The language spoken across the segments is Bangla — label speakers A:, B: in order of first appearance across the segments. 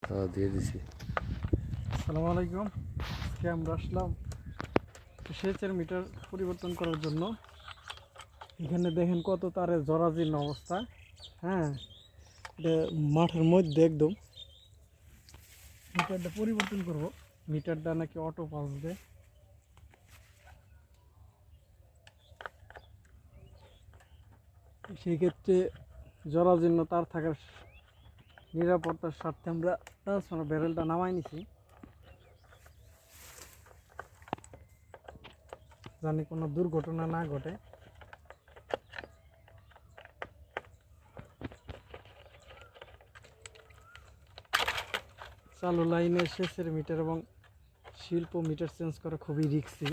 A: হ্যাঁ, দিয়ে দিছি।
B: আসসালামু আলাইকুম। আজকে আমরা আসলাম সেচের মিটার পরিবর্তন করার জন্য। এখানে দেখেন কত তারের জরাজীর্ণ অবস্থা। হ্যাঁ, এটা মাঠের মধ্যে একদম। মিটারটা পরিবর্তন করব। মিটারটা নাকি অটো পাসবে। সেই ক্ষেত্রে জরাজীর্ণ তার থাকার নিরাপত্তার স্বার্থে আমরা ট্রান্সফরমার ব্যারেলটা নামাই নিছি, জানি কোনো দুর্ঘটনা না ঘটে। চালু লাইনের সেচের মিটার এবং শিল্প মিটার চেঞ্জ করা খুবই রিস্কি।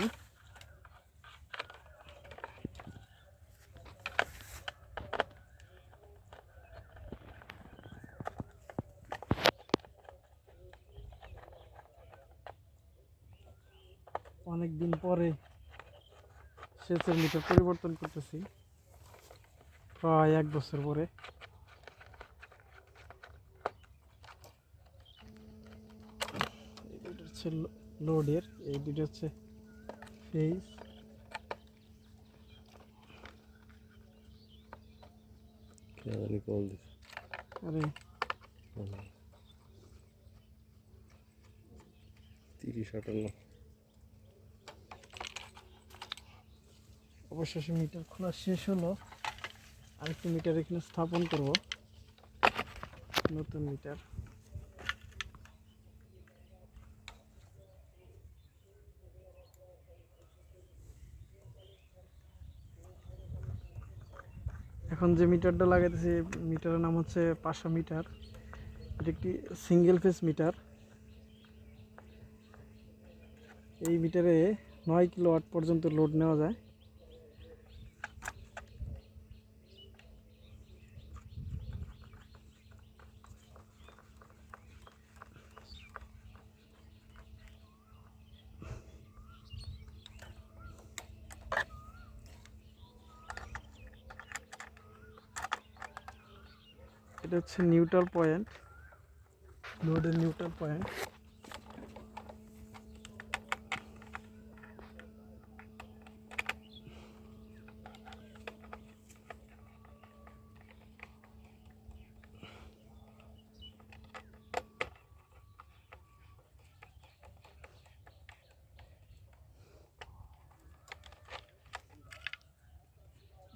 B: অনেক দিন পরে সেচের মিটার পরিবর্তন করতেছি, প্রায় 1 বছর পরে। এই দুটো হচ্ছে লোডের, এই দুটো হচ্ছে ফেজ।
A: কেন কল দিছে?
B: আরে
A: 30-58।
B: অবশেষে মিটার খোলা শেষ হলো। আরেকটি মিটার এখানে স্থাপন করব, নতুন মিটার। এখন যে মিটারটা লাগাইতেছি মিটারের নাম হচ্ছে 500 মিটার। এটা একটি সিঙ্গেল ফেজ মিটার। এই মিটারে 9 কিলোওয়াট পর্যন্ত লোড নেওয়া যায়। এটা হচ্ছে নিউট্রাল পয়েন্ট, লোডের নিউট্রাল পয়েন্ট।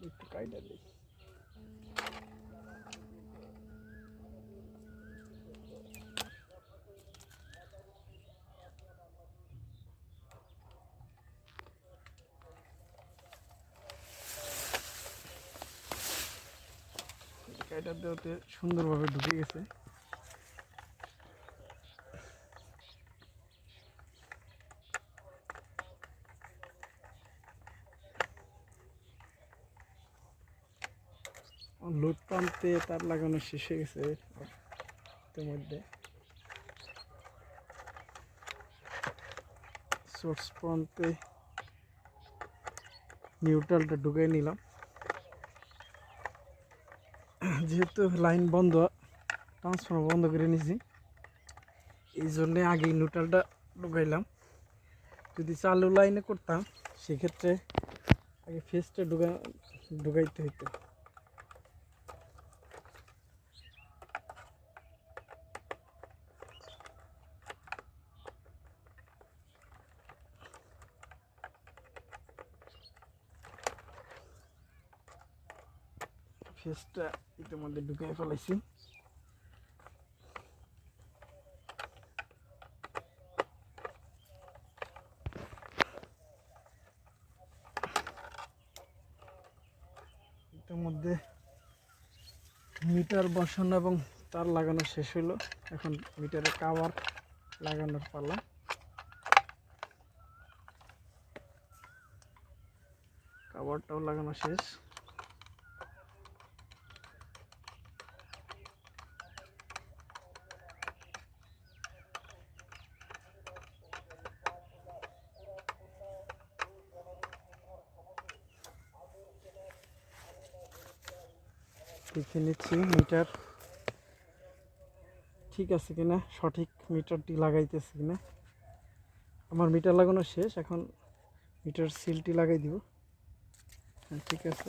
B: একটু কাইটা দিই। কাইটা দেওয়াতে সুন্দরভাবে ঢুকে গেছে। লোড প্রান্তে তার লাগানো শেষ হয়ে গেছে ইতিমধ্যে। সোর্স প্রান্তে নিউট্রালটা ঢুকিয়ে নিলাম। যেহেতু লাইন বন্ধ, ট্রান্সফর্মার বন্ধ করে নিয়েছি, এই জন্যে আগেই নিউট্রালটা ঢুকাইলাম। যদি চালু লাইনে করতাম সেক্ষেত্রে আগে ফেজটা ঢুকাইতে হইতো। ফেজটা ইতিমধ্যে ঢুকিয়ে ফেলাইছি। ইতিমধ্যে মিটার বসানো এবং তার লাগানো শেষ হলো। এখন মিটারের কাভার লাগানোর পালা। কাভারটাও লাগানো শেষ। দেখে নিচ্ছি মিটার ঠিক আছে কিনা, সঠিক মিটারটি লাগাইতেছে কিনা। আমার মিটার লাগানো শেষ, এখন মিটার সিলটি লাগাই দিব। হ্যাঁ, ঠিক আছে।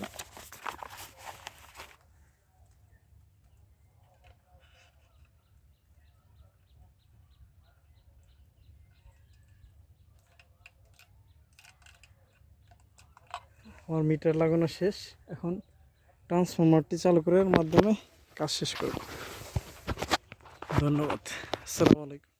B: আমার মিটার লাগানো শেষ, এখন ট্রান্সফরমারটি চালু করার মাধ্যমে কাজ শেষ করব। ধন্যবাদ। আসসালামু আলাইকুম।